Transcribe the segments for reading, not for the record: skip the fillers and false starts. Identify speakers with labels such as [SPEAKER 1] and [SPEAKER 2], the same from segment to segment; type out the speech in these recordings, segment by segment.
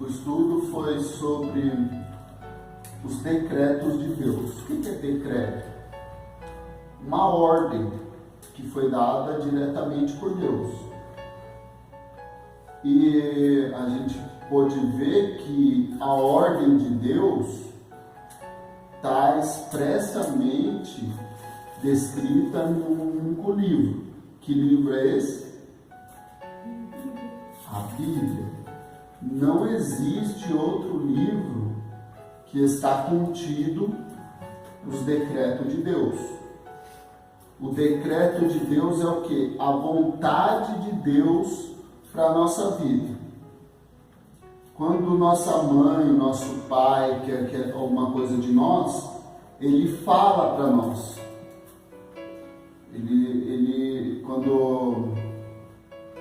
[SPEAKER 1] o estudo foi sobre os decretos de Deus. O que é decreto? Uma ordem que foi dada diretamente por Deus. E a gente pôde ver que a ordem de Deus está expressamente descrita num único livro. Que livro é esse? A Bíblia. Não existe outro livro que está contido nos decretos de Deus. O decreto de Deus é o quê? A vontade de Deus para a nossa vida. Quando nossa mãe, nosso pai quer alguma coisa de nós, ele fala para nós. Quando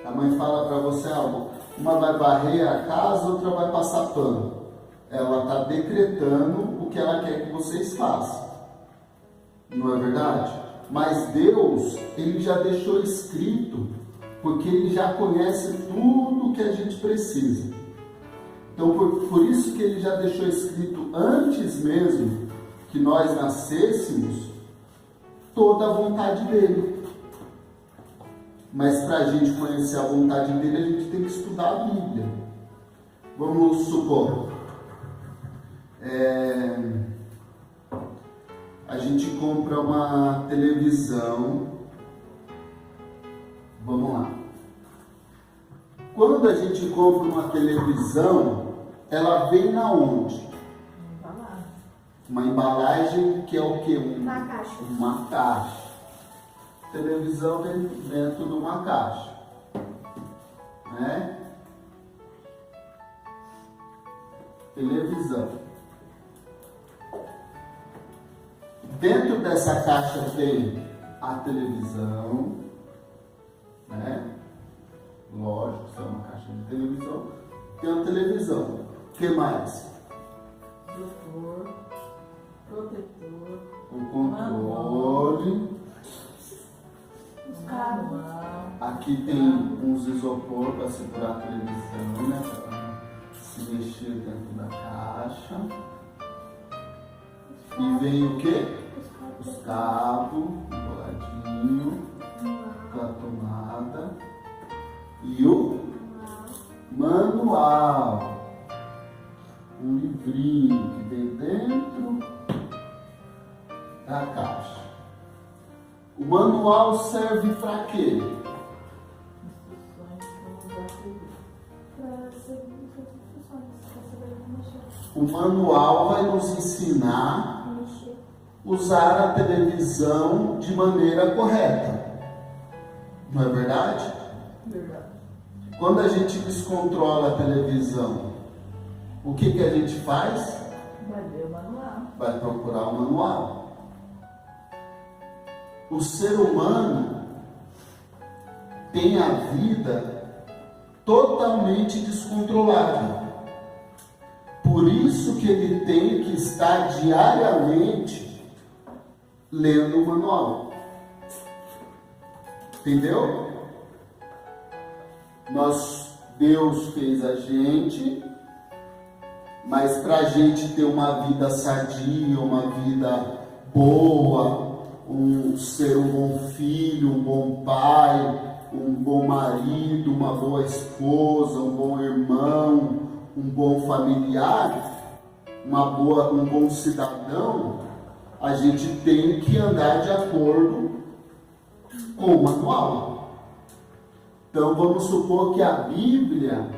[SPEAKER 1] a mãe fala para você algo, uma vai varrer a casa, outra vai passar pano. Ela está decretando o que ela quer que vocês façam. Não é verdade? Mas Deus, Ele já deixou escrito, porque Ele já conhece tudo o que a gente precisa. Então, por isso que Ele já deixou escrito antes mesmo que nós nascêssemos, toda a vontade dEle. Mas para a gente conhecer a vontade dEle, a gente tem que estudar a Bíblia. Vamos supor, a gente compra uma televisão. Vamos lá. Quando a gente compra uma televisão, ela vem na onde? Uma embalagem que é o quê?
[SPEAKER 2] Uma caixa.
[SPEAKER 1] Uma caixa. A televisão vem dentro de uma caixa, né? Televisão. Dentro dessa caixa tem a televisão, né? Lógico, isso é uma caixa de televisão. Tem a televisão. O que mais?
[SPEAKER 2] Protetor.
[SPEAKER 1] O controle.
[SPEAKER 2] Os cabos.
[SPEAKER 1] Aqui tem uns isopor para segurar a televisão, né? Para se mexer dentro da caixa. E vem o quê? Os cabos, enroladinho, a tomada e o manual. Um livrinho que vem dentro da caixa. O manual serve para quê? O manual vai nos ensinar a usar a televisão de maneira correta. Não é verdade?
[SPEAKER 2] Verdade.
[SPEAKER 1] Quando a gente descontrola a televisão, o que a gente faz?
[SPEAKER 2] Vai ler o manual.
[SPEAKER 1] Vai procurar o manual. O ser humano tem a vida totalmente descontrolada. Por isso que ele tem que estar diariamente lendo o manual. Entendeu? Deus fez a gente, mas para a gente ter uma vida sadia, uma vida boa, ser um bom filho, um bom pai, um bom marido, uma boa esposa, um bom irmão, um bom familiar, um bom cidadão, a gente tem que andar de acordo com o manual. Então vamos supor que a Bíblia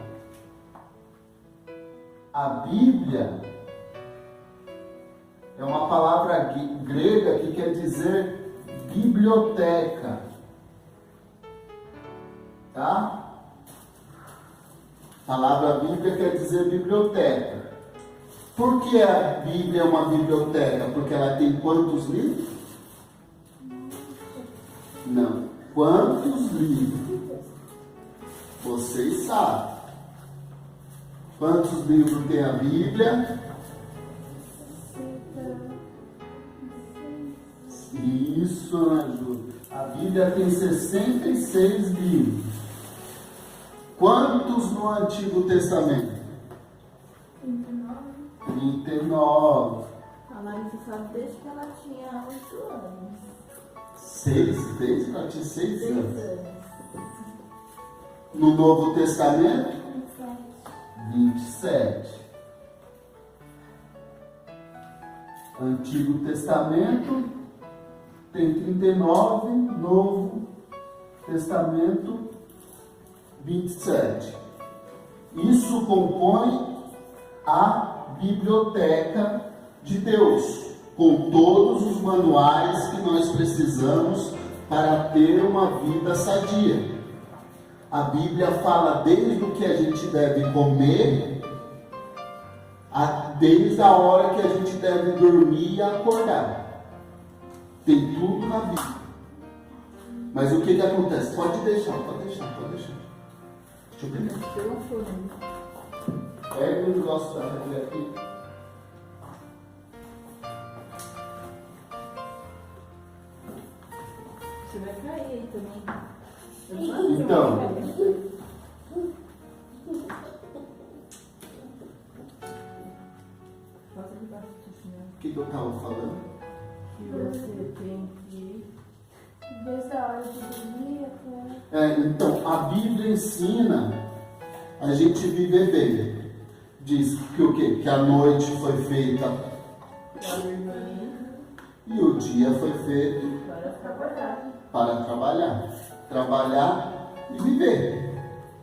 [SPEAKER 1] é uma palavra grega que quer dizer biblioteca, tá? A palavra Bíblia quer dizer biblioteca. Por que a Bíblia é uma biblioteca? Porque ela tem quantos livros? Não. Quantos livros? Vocês sabem. Quantos livros tem a Bíblia? Isso, Ana Ju. A Bíblia tem 66 livros. Quantos no Antigo Testamento? 39.
[SPEAKER 2] A Larissa sabe desde que ela tinha 8 anos.
[SPEAKER 1] 6, desde que ela tinha 6
[SPEAKER 2] 6
[SPEAKER 1] anos.
[SPEAKER 2] anos.
[SPEAKER 1] No Novo Testamento,
[SPEAKER 3] 27.
[SPEAKER 1] 27. Antigo Testamento tem 39, Novo Testamento 27. Isso compõe a biblioteca de Deus, com todos os manuais que nós precisamos para ter uma vida sadia. A Bíblia fala desde o que a gente deve comer, desde a hora que a gente deve dormir e acordar. Tem tudo na Bíblia. Mas o que acontece? Pode deixar. Deixa eu pegar.
[SPEAKER 2] Pelo fone.
[SPEAKER 1] Pega o negócio da Bíblia aqui.
[SPEAKER 2] Você vai cair aí também.
[SPEAKER 1] Então,
[SPEAKER 2] Faça debaixo do chinelo.
[SPEAKER 1] o que eu estava falando?
[SPEAKER 2] Que você tem que.
[SPEAKER 3] Desde a hora de dormir até.
[SPEAKER 1] Então, a Bíblia ensina a gente viver bem. Diz que o quê? Que a noite foi feita
[SPEAKER 2] Para dormir,
[SPEAKER 1] e o dia foi feito
[SPEAKER 2] para trabalhar.
[SPEAKER 1] para trabalhar. Trabalhar e viver.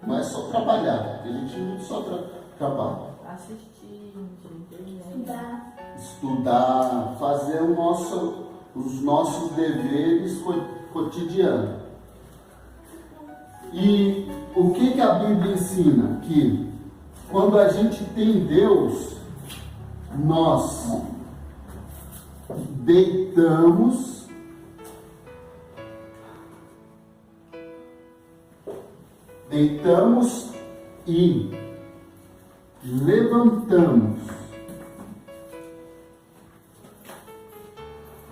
[SPEAKER 1] Não é só trabalhar, porque a gente não só trabalha.
[SPEAKER 2] Assistir, internet.
[SPEAKER 3] Estudar.
[SPEAKER 1] Estudar, fazer os nossos deveres cotidianos. E o que a Bíblia ensina? Que quando a gente tem Deus, nós deitamos e levantamos,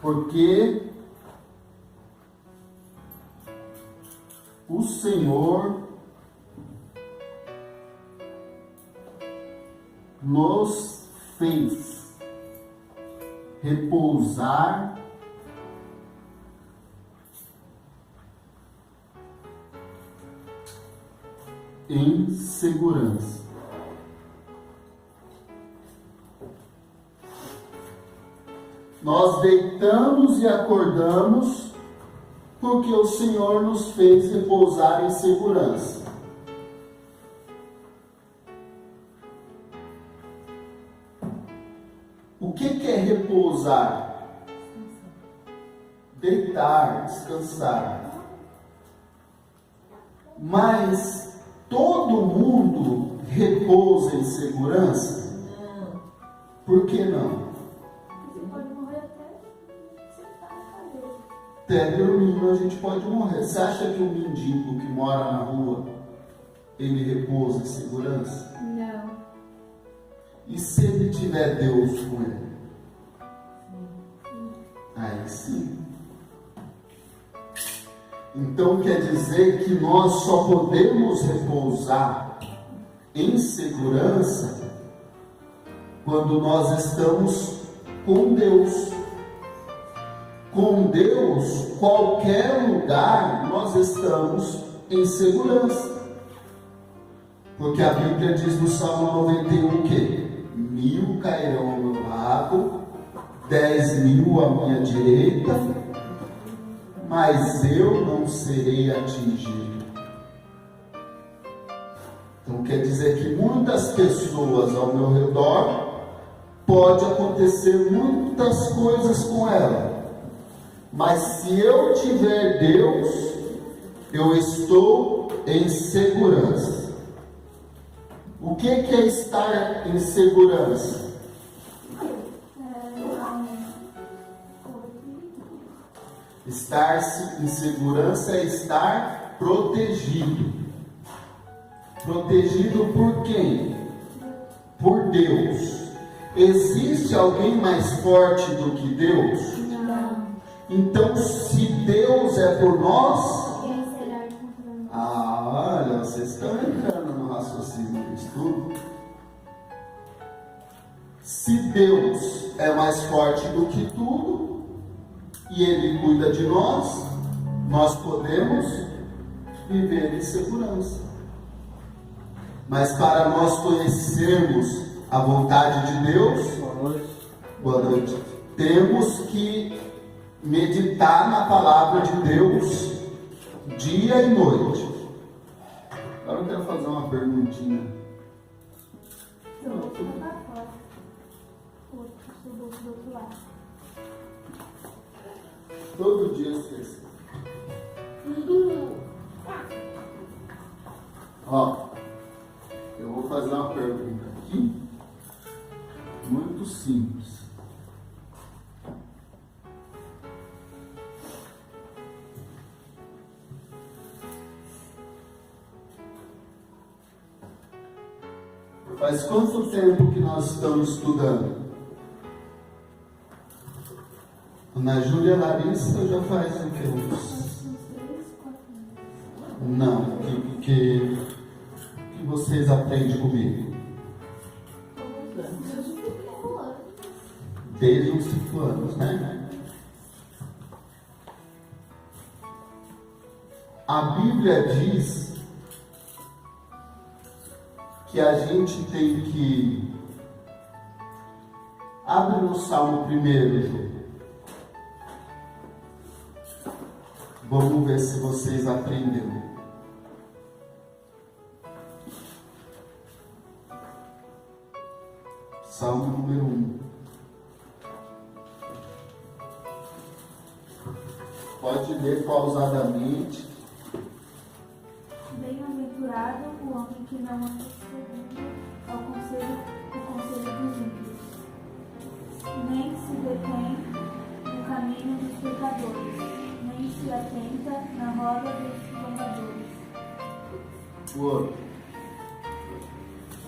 [SPEAKER 1] porque o Senhor nos fez repousar em segurança. Nós deitamos e acordamos porque o Senhor nos fez repousar em segurança. O que é repousar? Deitar, descansar. Mas todo mundo repousa em segurança?
[SPEAKER 2] Não.
[SPEAKER 1] Por que não?
[SPEAKER 3] Você pode morrer até sentar na cadeira.
[SPEAKER 1] Até dormindo a gente pode morrer. Você acha que o mendigo que mora na rua, ele repousa em segurança?
[SPEAKER 3] Não.
[SPEAKER 1] E se ele tiver Deus com ele? Aí sim. Então quer dizer que nós só podemos repousar em segurança quando nós estamos com Deus. Com Deus, qualquer lugar nós estamos em segurança. Porque a Bíblia diz no Salmo 91 que 1000 cairão ao meu lado, 10.000 à minha direita, mas eu não serei atingido. Então quer dizer que muitas pessoas ao meu redor, pode acontecer muitas coisas com ela, mas se eu tiver Deus, eu estou em segurança. O que é estar em segurança? Estar em segurança é estar protegido. Protegido por quem? Por Deus. Existe alguém mais forte do que Deus?
[SPEAKER 3] Não.
[SPEAKER 1] Então, se Deus é por nós,
[SPEAKER 3] Quem será contra nós?
[SPEAKER 1] olha, vocês estão entrando no raciocínio do estudo. Se Deus é mais forte do que tudo e Ele cuida de nós, nós podemos viver em segurança. Mas para nós conhecermos a vontade de Deus, boa noite, temos que meditar na palavra de Deus dia e noite. Agora eu quero fazer uma perguntinha.
[SPEAKER 3] Eu vou colocar fora. O outro do outro lado.
[SPEAKER 1] Todo dia esquece. Ó, eu vou fazer uma pergunta aqui, muito simples. Faz quanto tempo que nós estamos estudando? Na Júlia Larissa já faz o que? Uns
[SPEAKER 3] 3, 4 anos.
[SPEAKER 1] Não, que vocês aprendem comigo? Desde uns 5 anos, né? A Bíblia diz que a gente tem que... Abre no Salmo 1, Ju. Vamos ver se vocês aprenderam. Salmo número 1. Pode ler pausadamente.
[SPEAKER 3] Bem-aventurado o homem que não anda segundo o conselho dos ímpios, nem se detém no caminho dos pecadores, nem se atenta na roda dos zombadores.
[SPEAKER 1] O outro.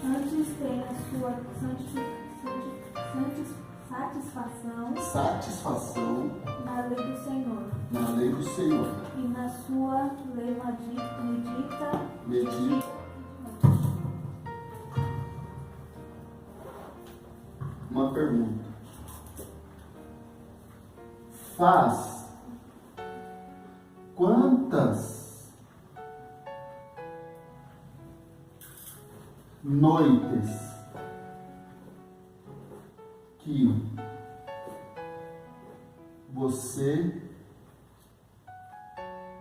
[SPEAKER 3] Antes tem a sua satisfação na lei do Senhor,
[SPEAKER 1] Na lei do Senhor.
[SPEAKER 3] e na sua lei medita.
[SPEAKER 1] Uma pergunta. Faz quantas noites que você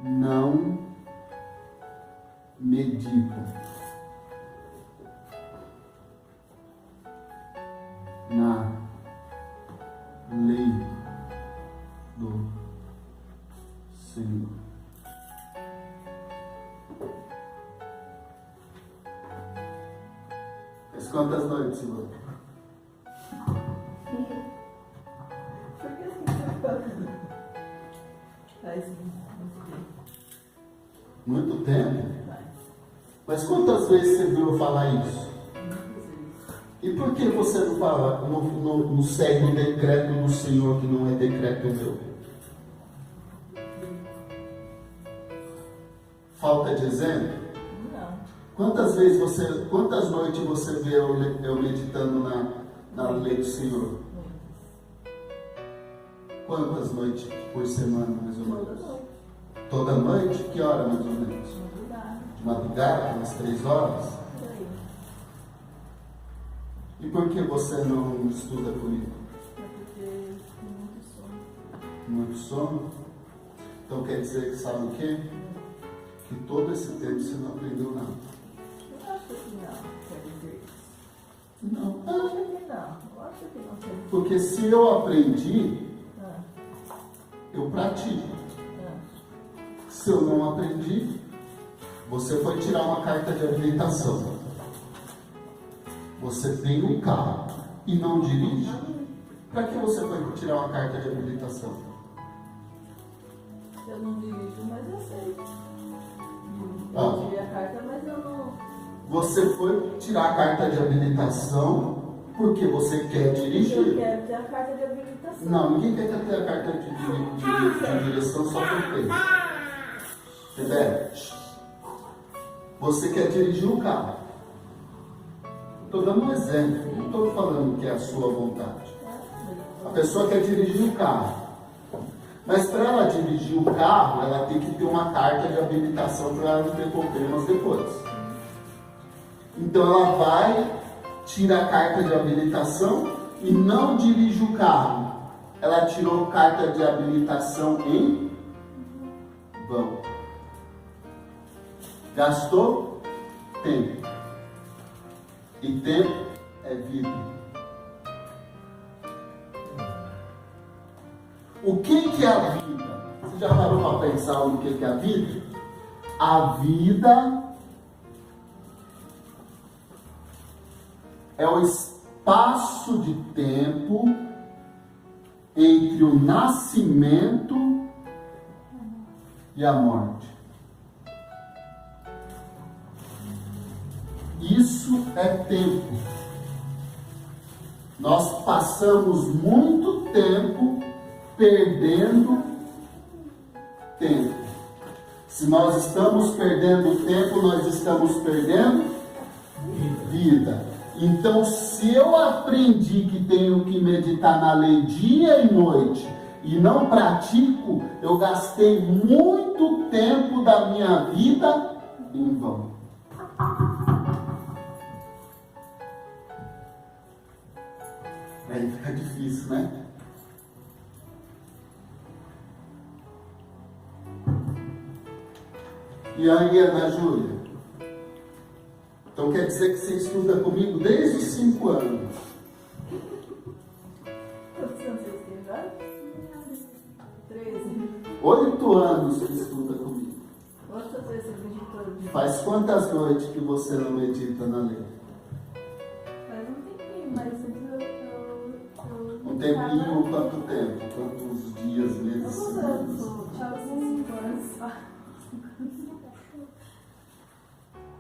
[SPEAKER 1] não medita na lei do Senhor? Mas quantas noites, Silvio?
[SPEAKER 2] Por que assim você fala? Faz
[SPEAKER 1] Muito tempo.
[SPEAKER 2] Faz.
[SPEAKER 1] Mas quantas vezes você viu eu falar isso? E por que você não fala, não segue o decreto do Senhor, que não é decreto meu? Falta de exemplo?
[SPEAKER 2] Não.
[SPEAKER 1] Quantas noites você vê eu meditando na lei do Senhor? Quantas noites por semana, mais ou
[SPEAKER 2] Toda
[SPEAKER 1] menos?
[SPEAKER 2] noite.
[SPEAKER 1] Toda noite? Que hora, mais ou menos?
[SPEAKER 2] Madrugada.
[SPEAKER 1] De madrugada, umas 3 horas?
[SPEAKER 2] Por aí.
[SPEAKER 1] E por que você não estuda comigo?
[SPEAKER 2] É porque tem muito sono.
[SPEAKER 1] Muito sono? Então quer dizer que sabe o quê? Que todo esse tempo você não aprendeu nada.
[SPEAKER 2] Eu acho que não, quer dizer isso.
[SPEAKER 1] Não.
[SPEAKER 2] Eu acho que não. Eu acho que não quer dizer.
[SPEAKER 1] Porque se eu aprendi,
[SPEAKER 2] Ah,
[SPEAKER 1] eu pratico.
[SPEAKER 2] ah.
[SPEAKER 1] Se eu não aprendi, você foi tirar uma carta de habilitação. Você tem um carro e não dirige. Para que você foi tirar uma carta de habilitação?
[SPEAKER 2] Eu não dirijo, mas eu sei.
[SPEAKER 1] Ah.
[SPEAKER 2] Eu tirei a carta, mas eu não.
[SPEAKER 1] Você foi tirar a carta de habilitação porque você quer
[SPEAKER 2] Eu
[SPEAKER 1] dirigir.
[SPEAKER 2] quero ter a carta de habilitação.
[SPEAKER 1] Não, ninguém quer ter a carta de direção só por ter. Entendeu? Você quer dirigir o carro. Estou dando um exemplo, não estou falando que é a sua vontade. A pessoa quer dirigir o carro. Mas para ela dirigir o carro, ela tem que ter uma carta de habilitação para ela não ter problemas depois. Então ela vai, tira a carta de habilitação e não dirige o carro. Ela tirou carta de habilitação em vão. Gastou tempo. E tempo é vida. O que é a vida? Você já parou para pensar no que é a vida? A vida é o espaço de tempo entre o nascimento e a morte. Isso é tempo. Nós passamos muito tempo perdendo tempo. Se nós estamos perdendo tempo, nós estamos perdendo vida. Então, se eu aprendi que tenho que meditar na lei dia e noite e não pratico, eu gastei muito tempo da minha vida em vão. Aí fica difícil, né? E aí, Ana Júlia? Então quer dizer que você estuda comigo desde os 5 anos?
[SPEAKER 2] Quantos anos você tem agora? 13.
[SPEAKER 1] 8 anos que estuda comigo.
[SPEAKER 2] Quantas vezes você meditou?
[SPEAKER 1] Faz quantas noites que você não medita na lei?
[SPEAKER 3] Faz um tempinho, mas eu
[SPEAKER 1] Um tempinho, quanto tempo? Quantos dias, meses, semanas?
[SPEAKER 3] Tchau, 5 anos.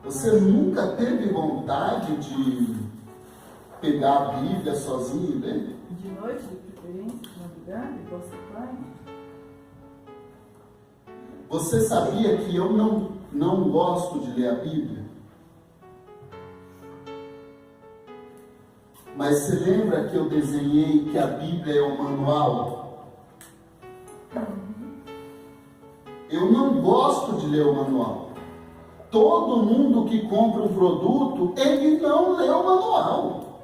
[SPEAKER 1] Você nunca teve vontade de pegar a Bíblia sozinho e ler?
[SPEAKER 2] De noite, de preferência, de madrugada, igual você faz?
[SPEAKER 1] Você sabia que eu não gosto de ler a Bíblia? Mas você lembra que eu desenhei que a Bíblia é o manual? Eu não gosto de ler o manual. Todo mundo que compra um produto, ele não lê o manual.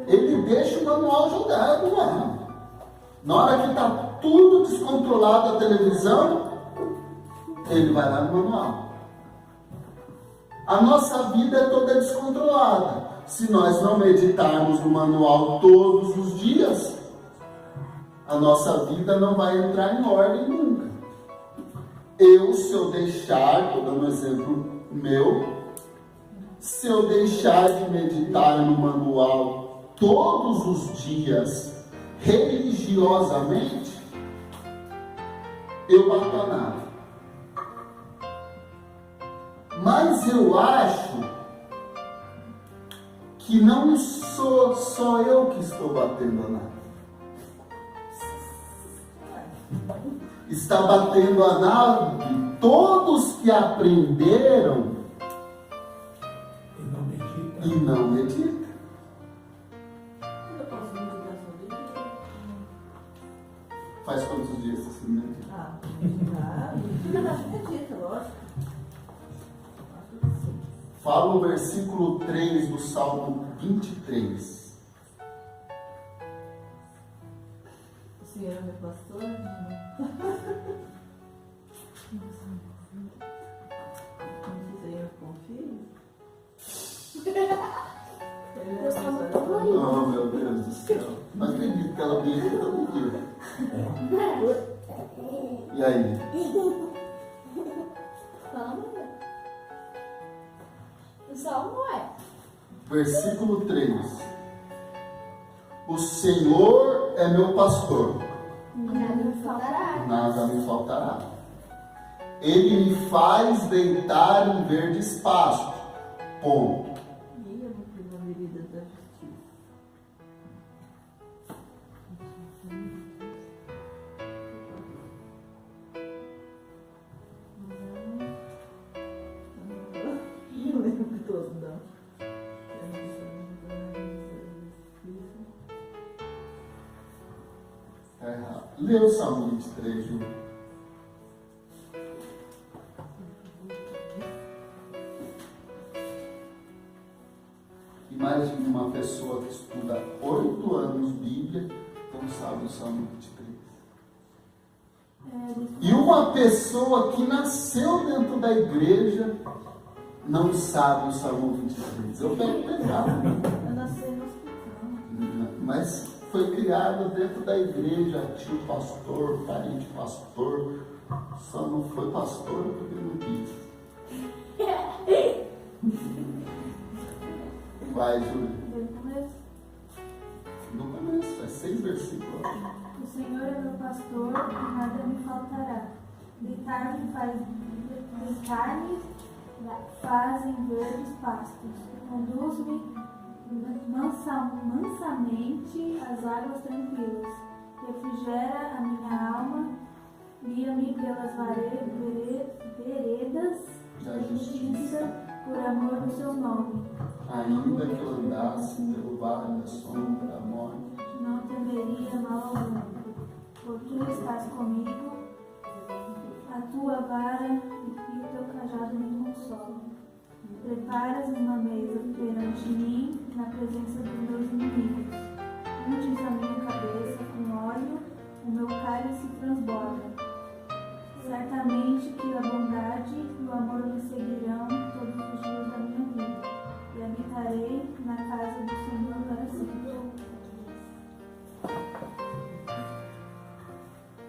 [SPEAKER 1] Ele deixa o manual jogado lá. Na hora que está tudo descontrolado a televisão, ele vai lá no manual. A nossa vida é toda descontrolada. Se nós não meditarmos no manual todos os dias, a nossa vida não vai entrar em ordem nunca. Se eu deixar, estou dando um exemplo meu, se eu deixar de meditar no manual todos os dias, religiosamente, eu bato a nada. Mas eu acho que não sou só eu que estou batendo a nada. Está batendo a nave todos que aprenderam e não meditam.
[SPEAKER 2] Eu posso meditar sobre isso?
[SPEAKER 1] Faz quantos dias você se medita?
[SPEAKER 2] Medita, lógico.
[SPEAKER 1] Fala o versículo 3 do Salmo 23.
[SPEAKER 2] O Senhor é meu pastor? No Senhor confio? Ele é pastor.
[SPEAKER 1] Oh, meu Deus do céu. Não acredito que ela medita todo dia. E aí?
[SPEAKER 3] O salmo é.
[SPEAKER 1] Versículo 3. O Senhor é meu pastor.
[SPEAKER 3] Nada me faltará.
[SPEAKER 1] Nada me faltará. Ele me faz deitar em verdes pastos. Ponto.
[SPEAKER 2] Guia-me por uma vereda da justiça. Não lembro todo, não.
[SPEAKER 1] Lê o Salmo 23, Ju. Imagine uma pessoa que estuda 8 anos Bíblia, não sabe o Salmo 23. E uma pessoa que nasceu dentro da igreja não sabe o Salmo 23. Eu pego pesado.
[SPEAKER 2] Eu nasci no hospital.
[SPEAKER 1] Mas foi criado dentro da igreja, tio pastor, parente pastor, só não foi pastor porque não quis. Vai, Júlia. No começo, é 6 versículos.
[SPEAKER 3] O Senhor é meu pastor e nada me faltará. Deitar-me faz em verdes pastos. Conduz-me mansamente às águas tranquilas. Refrigera a minha alma. Guia-me pelas veredas da justiça por amor do seu nome.
[SPEAKER 1] Ainda que eu andasse pelo vale da sombra da morte,
[SPEAKER 3] não temeria mal algum, por tu estás comigo, a tua vara e o teu cajado me consolam. Preparas uma mesa perante mim, na presença dos meus inimigos. Unges a minha cabeça com óleo, o meu cálice transborda. Certamente que a bondade e o amor me seguirão todos os dias da minha vida, e habitarei na casa do Senhor para sempre.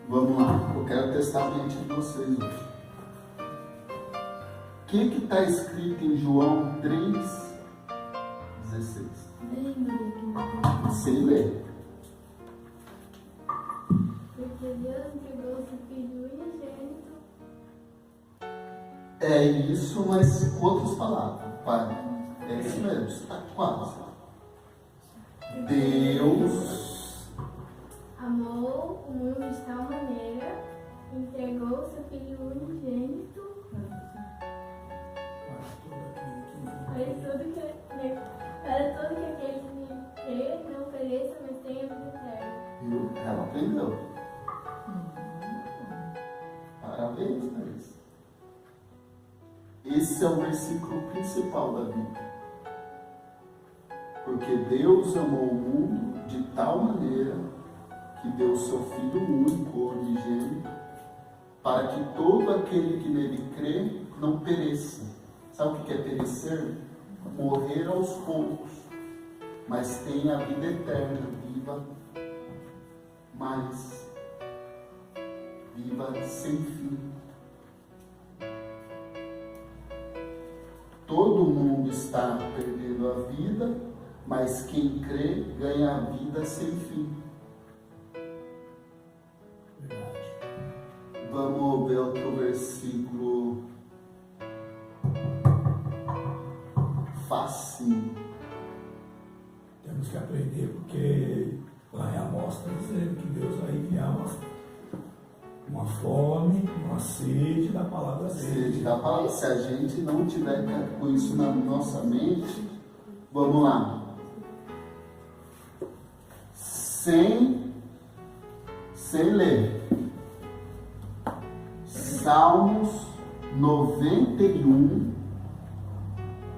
[SPEAKER 1] vamos lá, eu quero testar a mente de vocês hoje. O que está escrito em João 3,16? Sem ler.
[SPEAKER 4] Porque Deus entregou seu Filho unigênito.
[SPEAKER 1] É isso, mas com outras palavras. Pai, é isso mesmo, está quase. Deus
[SPEAKER 4] Amou o mundo de tal maneira, entregou seu Filho unigênito. Para todo que aquele que nele crê não pereça, mas tenha vida eterna.
[SPEAKER 1] viu? Ela aprendeu. Parabéns, Thaís. Esse é o versículo principal da Bíblia. Porque Deus amou o mundo de tal maneira que deu o seu Filho único, unigênito, para que todo aquele que nele crê não pereça. Sabe o que é perecer? Morrer aos poucos, mas tenha a vida eterna, viva mais, viva sem fim. Todo mundo está perdendo a vida, mas quem crê ganha a vida sem fim. Vamos ver outro versículo facinho.
[SPEAKER 5] Temos que aprender, porque lá em Amós está dizendo que Deus vai enviar uma fome, uma sede da palavra dele.
[SPEAKER 1] Sede da palavra. Se a gente não tiver com isso na nossa mente, vamos lá. Sem ler. Salmos 91,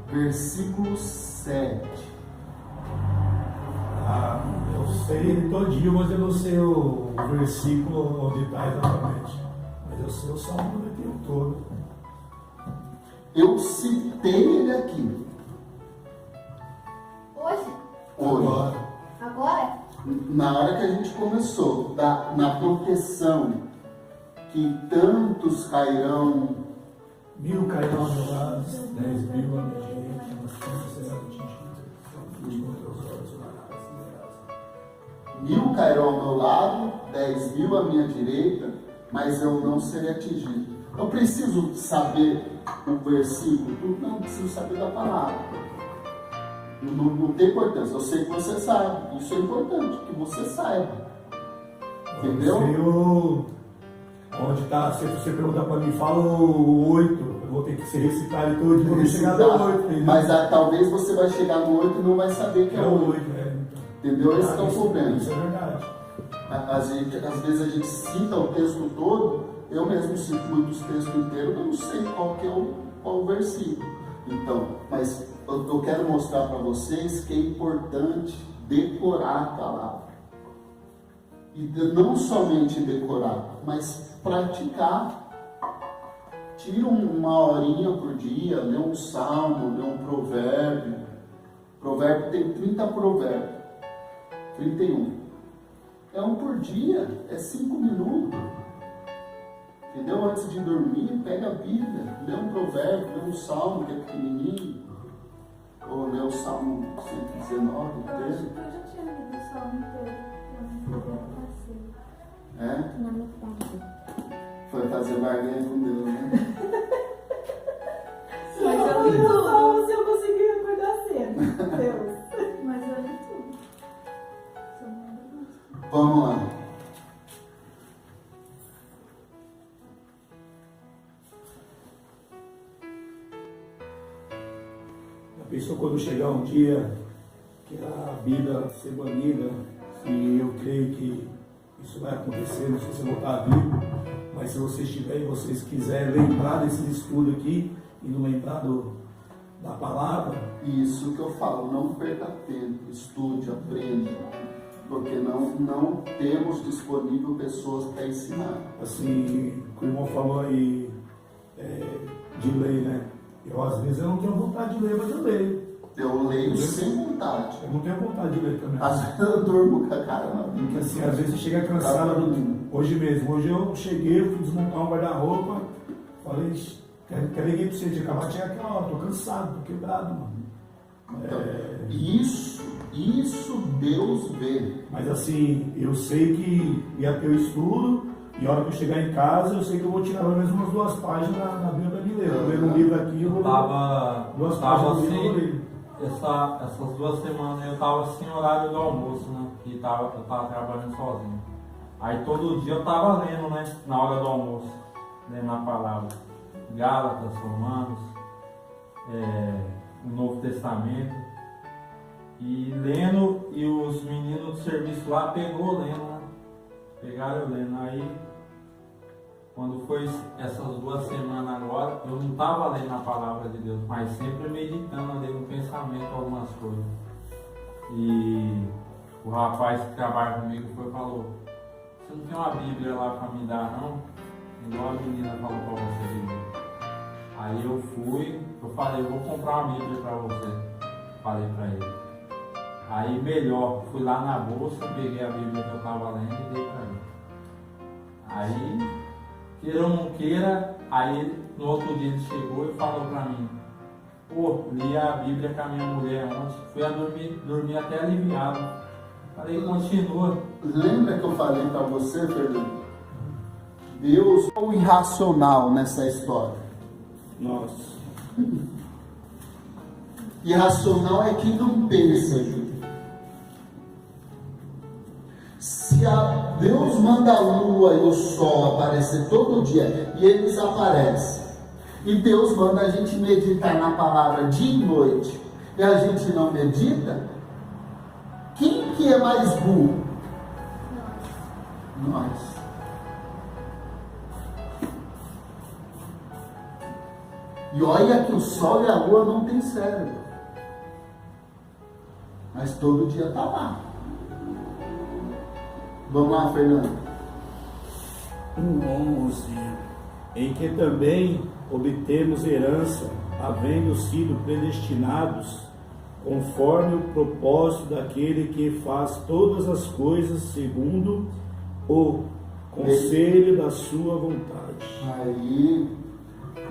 [SPEAKER 1] versículo 7.
[SPEAKER 5] Eu sei ele todinho, mas eu não sei o versículo onde está exatamente. Mas eu sei o Salmo 91 todo.
[SPEAKER 1] Eu citei ele aqui.
[SPEAKER 4] Hoje?
[SPEAKER 1] Hoje.
[SPEAKER 4] Agora?
[SPEAKER 1] Na hora que a gente começou, na proteção, que tantos cairão.
[SPEAKER 5] 1000 cairão ao meu lado, 10.000 à minha direita, mas quantos serão atingidos? Contra os olhos largados.
[SPEAKER 1] 1000 cairão ao meu lado, 10.000 à minha direita, mas eu não serei atingido. Eu preciso saber o versículo? Não preciso saber da palavra. Não tem importância. Eu sei que você sabe. Isso é importante, que você saiba. Entendeu?
[SPEAKER 5] Onde está, se você perguntar para mim, fala o 8, eu vou ter que se recitar ele todo dia, vou chegar no 8.
[SPEAKER 1] Mas talvez você vai chegar no 8 e não vai saber que é o 8.
[SPEAKER 5] Então.
[SPEAKER 1] Entendeu? Esse é o problema.
[SPEAKER 5] Isso é verdade.
[SPEAKER 1] Às vezes a gente cita o texto todo, eu mesmo cito muitos textos inteiros, eu não sei qual o versículo. Então, mas eu quero mostrar para vocês que é importante decorar a palavra. E não somente decorar, mas praticar. Tira uma horinha por dia, lê um salmo, lê um provérbio. Provérbio tem 30 provérbios, 31. É um por dia, é 5 minutos. Entendeu? Antes de dormir, pega a Bíblia, lê um provérbio, lê um salmo que é pequenininho. Ou lê o Salmo 119,
[SPEAKER 3] Eu acho
[SPEAKER 1] 13.
[SPEAKER 3] que eu já tinha lido o salmo inteiro. Eu não passei.
[SPEAKER 1] É?
[SPEAKER 2] Na metade.
[SPEAKER 1] Foi fazer barganha com Deus, né?
[SPEAKER 3] Mas eu li tudo. Se eu conseguir acordar cedo. Deus. Mas eu li tudo. Só não lembro mais.
[SPEAKER 1] Vamos lá.
[SPEAKER 5] A pessoa, quando chegar um dia que a Bíblia ser banida, e eu creio que isso vai acontecer, não sei se eu vou estar vivo, mas se vocês tiverem, vocês quiserem lembrar desse estudo aqui e não lembrar da palavra,
[SPEAKER 1] Isso que eu falo, não perca tempo, estude, aprenda, porque não temos disponível pessoas para ensinar.
[SPEAKER 5] assim, o que o irmão falou aí de ler, né? Às vezes eu não tenho vontade de ler, mas eu leio.
[SPEAKER 1] Eu leio sem vontade.
[SPEAKER 5] Eu não tenho vontade de ler também.
[SPEAKER 1] Às vezes eu durmo com a cara na
[SPEAKER 5] Porque
[SPEAKER 1] Bíblia.
[SPEAKER 5] assim, às vezes você chega cansado. Hoje mesmo, hoje eu cheguei, eu fui desmontar um guarda-roupa, falei, quero ligar pra você, de acabar de chegar aqui, ó, tô cansado, tô quebrado, mano.
[SPEAKER 1] Então, isso Deus vê.
[SPEAKER 5] Mas assim, eu sei que ia ter o estudo, e a hora que eu chegar em casa, eu sei que eu vou tirar pelo menos umas 2 páginas na Bíblia para me ler. Eu lendo um livro aqui, eu vou
[SPEAKER 6] Tava
[SPEAKER 5] 2 páginas do livro, eu vou
[SPEAKER 6] assim,
[SPEAKER 5] ler.
[SPEAKER 6] essas 2 semanas eu tava sem horário do almoço, né? Que eu tava trabalhando sozinho. Aí todo dia eu tava lendo, né? Na hora do almoço, lendo a palavra. Gálatas, Romanos, o Novo Testamento. E lendo, e os meninos do serviço lá pegou lendo, né? Pegaram eu lendo. Aí, quando foi essas 2 semanas agora, eu não estava lendo a palavra de Deus, mas sempre meditando ali no pensamento algumas coisas. E o rapaz que trabalha comigo falou, você não tem uma Bíblia lá para me dar não? Igual a menina falou para você de ler. Aí eu fui, eu falei, eu vou comprar uma Bíblia para você. Falei para ele. Aí melhor, fui lá na bolsa, peguei a Bíblia que eu estava lendo e dei para ele. Aí, queira ou não queira, aí no outro dia ele chegou e falou para mim, pô, li a Bíblia com a minha mulher ontem, fui a dormir até aliviado. Falei, continua.
[SPEAKER 1] Lembra que eu falei para você, Fernando? Deus é o irracional nessa história.
[SPEAKER 5] Nossa.
[SPEAKER 1] Irracional é quem não pensa, Júlio. Se Deus manda a lua e o sol aparecer todo dia e eles aparecem, e Deus manda a gente meditar na palavra dia e noite, e a gente não medita, quem que é mais burro? Nós. E olha que o sol e a lua não têm cérebro, mas todo dia está lá. Vamos lá, Fernando.
[SPEAKER 5] 11. Em que também obtemos herança, havendo sido predestinados, conforme o propósito daquele que faz todas as coisas segundo o conselho da sua vontade.
[SPEAKER 1] Aí,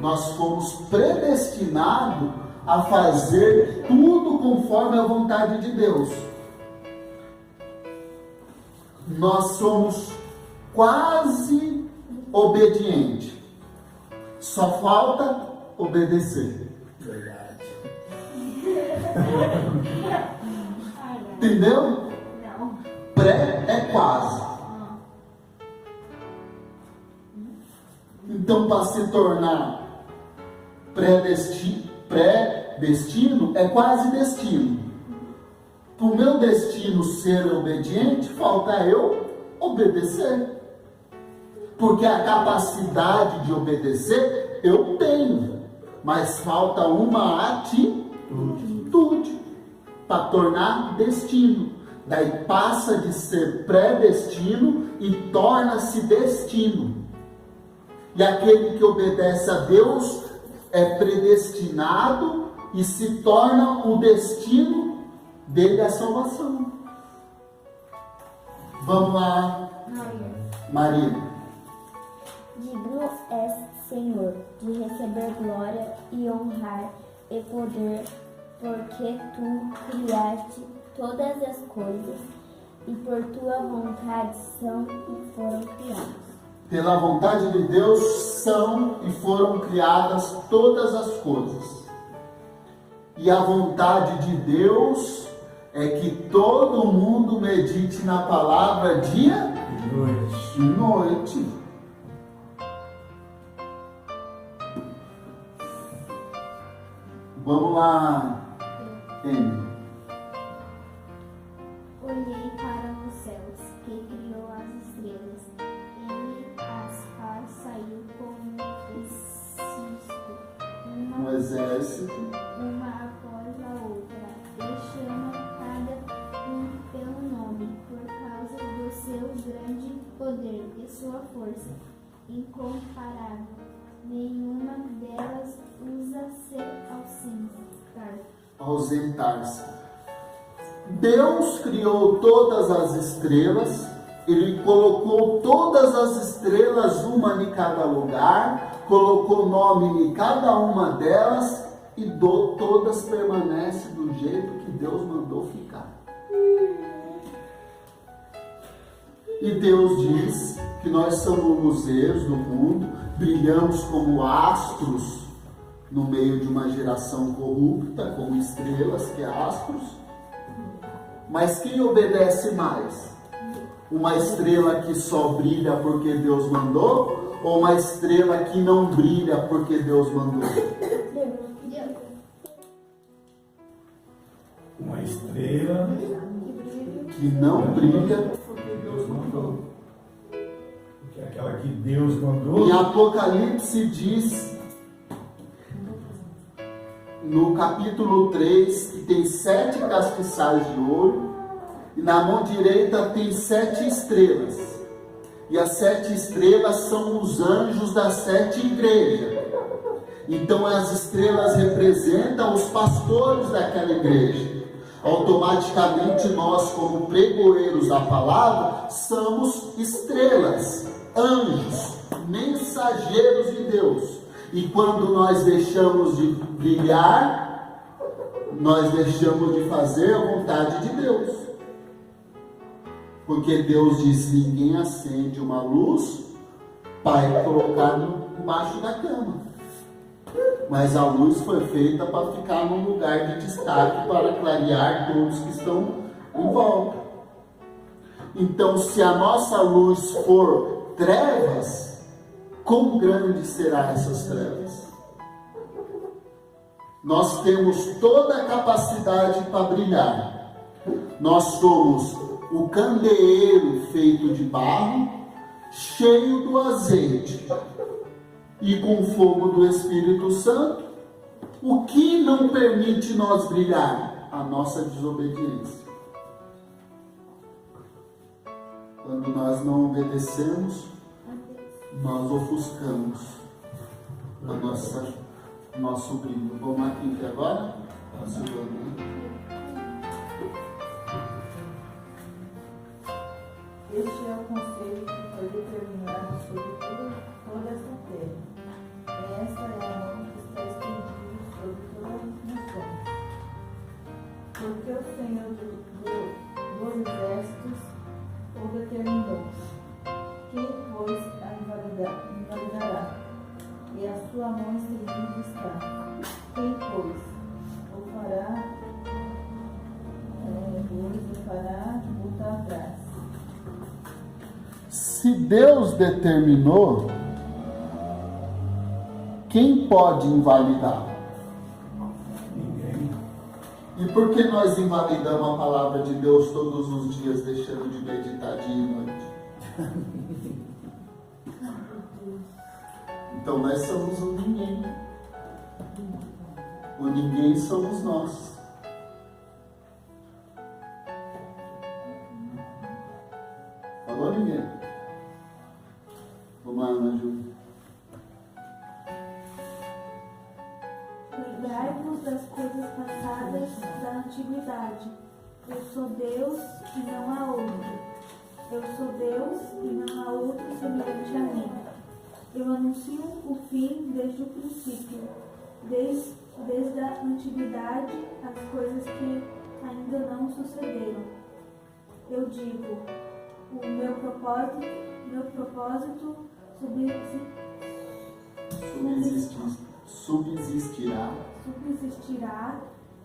[SPEAKER 1] nós fomos predestinados a fazer tudo conforme a vontade de Deus. Nós somos quase obedientes. Só falta obedecer.
[SPEAKER 5] Verdade.
[SPEAKER 1] Entendeu?
[SPEAKER 2] Não.
[SPEAKER 1] Pré é quase. Então, para se tornar pré-destino é quase destino. Para o meu destino ser obediente, falta eu Obedecer. Porque a capacidade de obedecer eu tenho, mas falta uma atitude para tornar destino. Daí passa de ser predestino e torna-se destino. E aquele que obedece a Deus é predestinado e se torna o destino dele a salvação. Vamos lá, Maria.
[SPEAKER 7] Digno és, Senhor, de receber glória e honrar e poder, porque tu criaste todas as coisas e por tua vontade são e foram criadas.
[SPEAKER 1] Pela vontade de Deus são e foram criadas todas as coisas. E a vontade de Deus é que todo mundo medite na palavra dia e noite. Vamos lá, Amy.
[SPEAKER 4] Olhei para os céus, que criou as estrelas. Ele as faz sair como
[SPEAKER 1] Um exército.
[SPEAKER 4] uma após a outra, e chama cada um pelo nome, por causa do seu grande poder e sua força incomparável. Nenhuma delas usa se
[SPEAKER 1] ausentar-se. Deus criou todas as estrelas, Ele colocou todas as estrelas, uma em cada lugar, colocou nome em cada uma delas e todas permanecem do jeito que Deus mandou ficar. E Deus diz que nós somos luzeiros do mundo, brilhamos como astros no meio de uma geração corrupta, como estrelas, que é astros. Mas quem obedece mais? Uma estrela que só brilha porque Deus mandou? Ou uma estrela que não brilha porque Deus mandou?
[SPEAKER 5] Uma estrela
[SPEAKER 1] Que não brilha.
[SPEAKER 5] porque Deus mandou. Porque aquela que Deus mandou.
[SPEAKER 1] Em Apocalipse diz, no capítulo 3, que tem 7 castiçais de ouro, e na mão direita tem 7 estrelas. E as 7 estrelas são os anjos das 7 igrejas. Então as estrelas representam os pastores daquela igreja. Automaticamente nós, como pregoeiros da palavra, somos estrelas, anjos, mensageiros de Deus. E quando nós deixamos de brilhar, nós deixamos de fazer a vontade de Deus. Porque Deus diz: ninguém acende uma luz para colocar embaixo da cama. Mas a luz foi feita para ficar num lugar de destaque, para clarear todos que estão em volta. Então, se a nossa luz for trevas, quão grande será essas trevas? Nós temos toda a capacidade para brilhar. Nós somos o candeeiro feito de barro, cheio do azeite e com fogo do Espírito Santo. O que não permite nós brilhar? A nossa desobediência. Quando nós não obedecemos, nós ofuscamos nosso brilho. Vamos aqui agora?
[SPEAKER 2] Este é o conselho que foi determinado sobre toda essa terra. Essa é a mão que está estendida sobre todas as nações. Porque o Senhor dos Exércitos o determinou. Quem, pois, a invalidará? E a sua mão estendida está. Quem, pois, o fará voltar atrás?
[SPEAKER 1] Se Deus determinou, quem pode invalidar?
[SPEAKER 5] Ninguém.
[SPEAKER 1] E por que nós invalidamos a palavra de Deus todos os dias, deixando de meditar dia e noite? Então nós somos o ninguém. O ninguém somos nós. Falou ninguém? Vamos lá, Ana Júlia.
[SPEAKER 3] Lembrai-vos das coisas passadas da antiguidade. Eu sou Deus e não há outro. Eu sou Deus e não há outro semelhante a mim. Eu anuncio o fim desde o princípio, desde a antiguidade, as coisas que ainda não sucederam. Eu digo, o meu propósito
[SPEAKER 1] Subsistirá.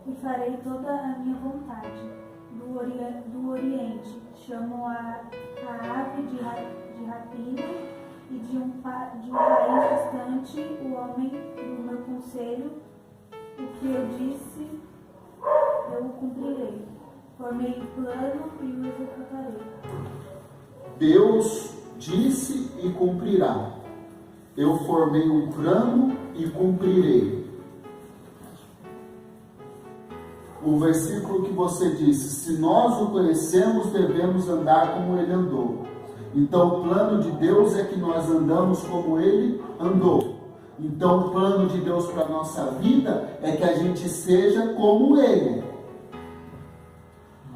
[SPEAKER 3] E farei toda a minha vontade. Do Oriente chamo a ave de rapina e de um país distante o homem do meu conselho. O que eu disse, eu o cumprirei. Formei o plano e o executarei.
[SPEAKER 1] Deus disse e cumprirá. Eu formei um plano e cumprirei. O versículo que você disse: se nós o conhecemos, devemos andar como ele andou. Então o plano de Deus é que nós andamos como ele andou. Então o plano de Deus para a nossa vida é que a gente seja como ele.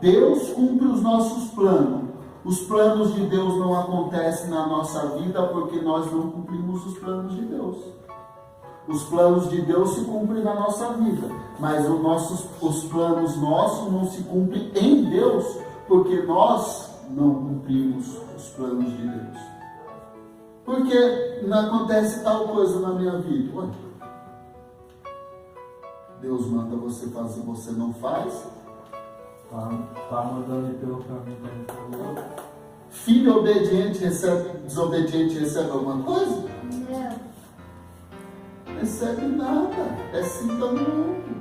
[SPEAKER 1] Deus cumpre os nossos planos. Os planos de Deus não acontecem na nossa vida porque nós não cumprimos os planos de Deus. Os planos de Deus se cumprem na nossa vida, mas os planos nossos não se cumprem em Deus porque nós não cumprimos os planos de Deus. Porque não acontece tal coisa na minha vida. Ué, Deus manda você fazer, você não faz.
[SPEAKER 6] Tá mandando ir pelo caminho que a gente falou.
[SPEAKER 1] Filho obediente desobediente recebe alguma coisa?
[SPEAKER 4] Não.
[SPEAKER 1] Recebe nada. É cinta no mundo.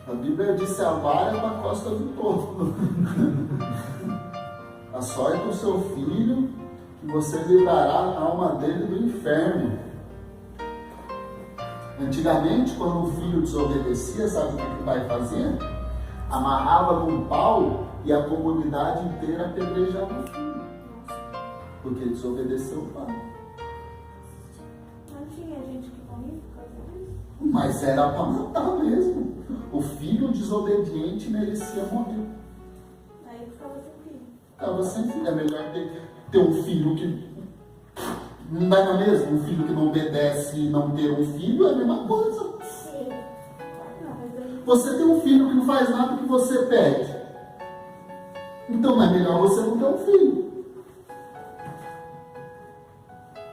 [SPEAKER 1] A Bíblia diz: a vara para a costa do touro. Açoite o seu filho, que você livrará a alma dele do inferno. Antigamente, quando o filho desobedecia, sabe o que o pai fazia? Amarrava num pau e a comunidade inteira apedrejava o filho, porque desobedeceu o pai.
[SPEAKER 3] Não tinha gente que morria por causa disso?
[SPEAKER 1] Mas era para matar mesmo. O filho desobediente merecia morrer.
[SPEAKER 3] Aí ficava sem filho.
[SPEAKER 1] Estava sem filho. É melhor ter um filho que... Não dá na mesma? Um filho que não obedece e não ter um filho é a mesma coisa.
[SPEAKER 3] Não, mas aí...
[SPEAKER 1] Você tem um filho que não faz nada que você pede. Então não é melhor você não ter um filho.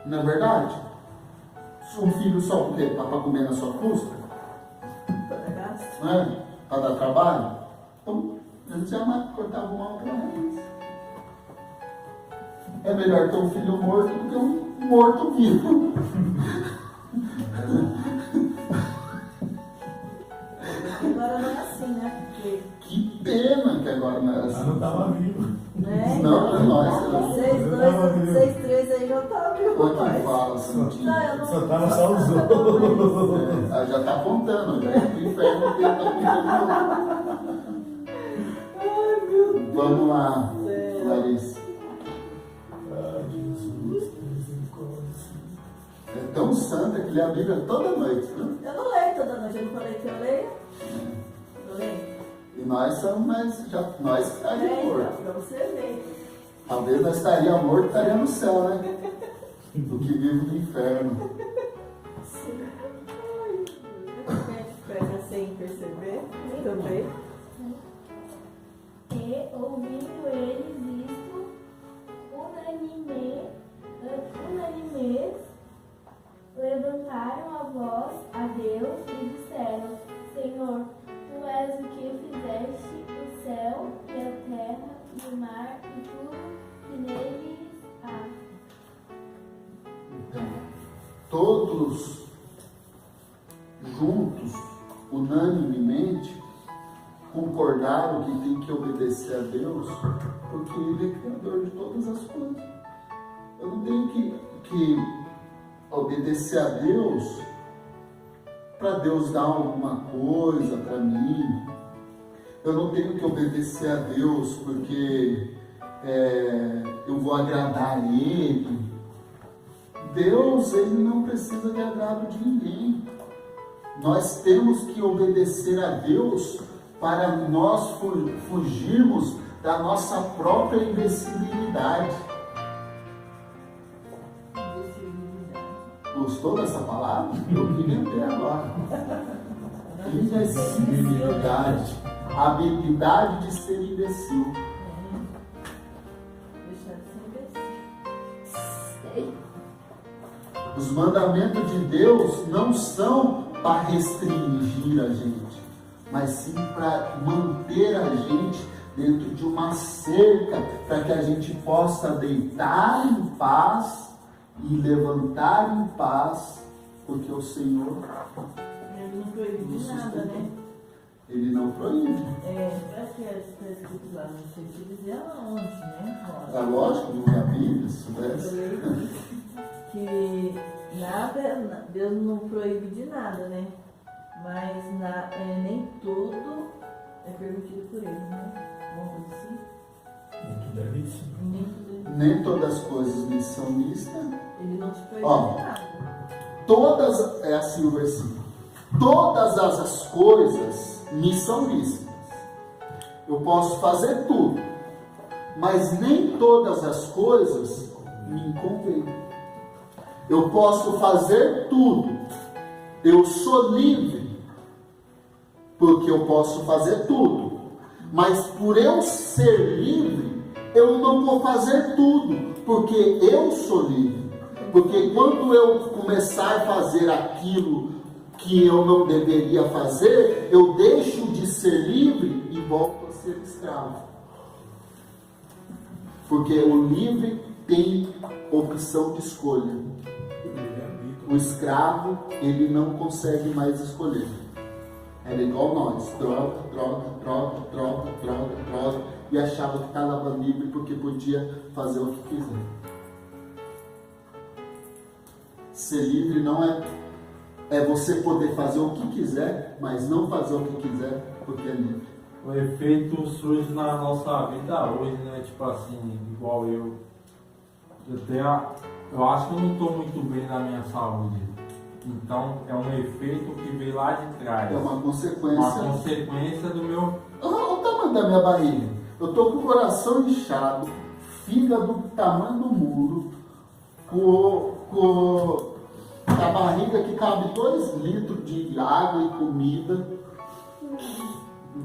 [SPEAKER 1] Não é verdade? Um filho só porque para comer na sua custa? Não é? Para dar trabalho? Então, a gente jamais cortava uma outra raiz. É melhor ter um filho morto do que um morto vivo.
[SPEAKER 2] Agora não é assim, né? Porque,
[SPEAKER 1] Que pena que agora não é
[SPEAKER 5] Eu
[SPEAKER 1] assim.
[SPEAKER 5] não estava vivo.
[SPEAKER 2] né?
[SPEAKER 1] Não, é nós.
[SPEAKER 2] Vocês dois, vocês três aí já tá vivo,
[SPEAKER 1] Quanto
[SPEAKER 2] rapaz.
[SPEAKER 1] fala, Santinho?
[SPEAKER 2] Não, eu não...
[SPEAKER 5] Só estava só os outros.
[SPEAKER 1] É, já está contando, já é pro inferno que ele tá contando.
[SPEAKER 2] Ai, meu Deus.
[SPEAKER 1] Vamos lá,
[SPEAKER 2] É.
[SPEAKER 1] Larissa.
[SPEAKER 5] Ah, Jesus, misericórdia.
[SPEAKER 1] É tão santa que lê a Bíblia toda noite, viu?
[SPEAKER 2] Eu não leio toda noite, eu não falei que eu leio. Eu leio.
[SPEAKER 1] E nós somos mais, nós estaríamos mortos.
[SPEAKER 2] Então, pra você ver.
[SPEAKER 1] Talvez nós estaríamos mortos, estaríamos no céu, né? Do que vivo no inferno.
[SPEAKER 2] Sim. Ai, pega sem perceber também.
[SPEAKER 7] E, ouvindo eles isto, unanimes, levantaram a voz a Deus e disseram: Senhor, tu és o que fizeste o céu e a terra e o mar e tudo que neles há.
[SPEAKER 1] Então, todos juntos, unanimemente, concordaram que tem que obedecer a Deus, porque Ele é Criador de todas as coisas. Eu não tenho que obedecer a Deus para Deus dar alguma coisa para mim. Eu não tenho que obedecer a Deus porque eu vou agradar a Ele. Deus, Ele não precisa de agrado de ninguém. Nós temos que obedecer a Deus para nós fugirmos da nossa própria imbecilidade. Gostou dessa palavra? Eu queria ter agora. Imbecilidade. A habilidade de ser imbecil.
[SPEAKER 2] Deixar de ser imbecil.
[SPEAKER 1] Os mandamentos de Deus não são para restringir a gente, mas sim para manter a gente dentro de uma cerca, para que a gente possa deitar em paz e levantar em paz, porque o Senhor,
[SPEAKER 2] Ele não proíbe nada, né?
[SPEAKER 1] Ele não proíbe.
[SPEAKER 2] Parece que está escrito lá, não sei se dizer aonde, né?
[SPEAKER 1] É lógico, não é a Bíblia, isso
[SPEAKER 2] Eu leio que nada, Deus não proíbe de nada, né? Mas nem tudo é permitido por Ele, né? Vamos dizer assim?
[SPEAKER 5] Muito delícia.
[SPEAKER 2] Nem tudo
[SPEAKER 1] Nem todas as coisas me são lícitas.
[SPEAKER 2] Ele não te proíbe
[SPEAKER 1] Ó,
[SPEAKER 2] de nada.
[SPEAKER 1] Todas, é assim o versículo, todas as coisas me são lícitas. Eu posso fazer tudo, mas nem todas as coisas me convêm. Eu posso fazer tudo, eu sou livre, porque eu posso fazer tudo, mas por eu ser livre, eu não vou fazer tudo, porque eu sou livre. Porque quando eu começar a fazer aquilo que eu não deveria fazer, eu deixo de ser livre e volto a ser escravo. Porque o livre tem opção de escolha. O escravo, ele não consegue mais escolher. Era igual nós, droga, e achava que estava livre porque podia fazer o que quiser. Ser livre não é você poder fazer o que quiser, mas não fazer o que quiser porque é livre.
[SPEAKER 6] O efeito surge na nossa vida hoje, né? Tipo assim, igual eu acho que eu não estou muito bem na minha saúde. Então é um efeito que veio lá de trás.
[SPEAKER 1] É uma consequência.
[SPEAKER 6] Uma consequência do meu.
[SPEAKER 1] Olha o tamanho da minha barriga. Eu estou com o coração inchado, fígado do tamanho do muro, com a barriga que cabe 2 litros de água e comida,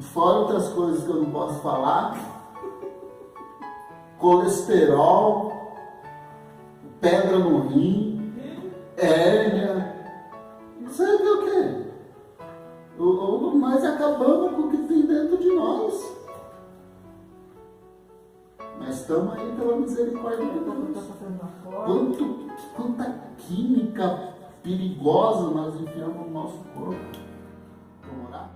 [SPEAKER 1] fora outras coisas que eu não posso falar, colesterol, pedra no rim, hérnia, não sei o que. Mas acabamos com o que tem dentro de nós. Mas estamos aí pela misericórdia de Deus. Quanta química perigosa nós enfiamos no nosso corpo. Vamos orar?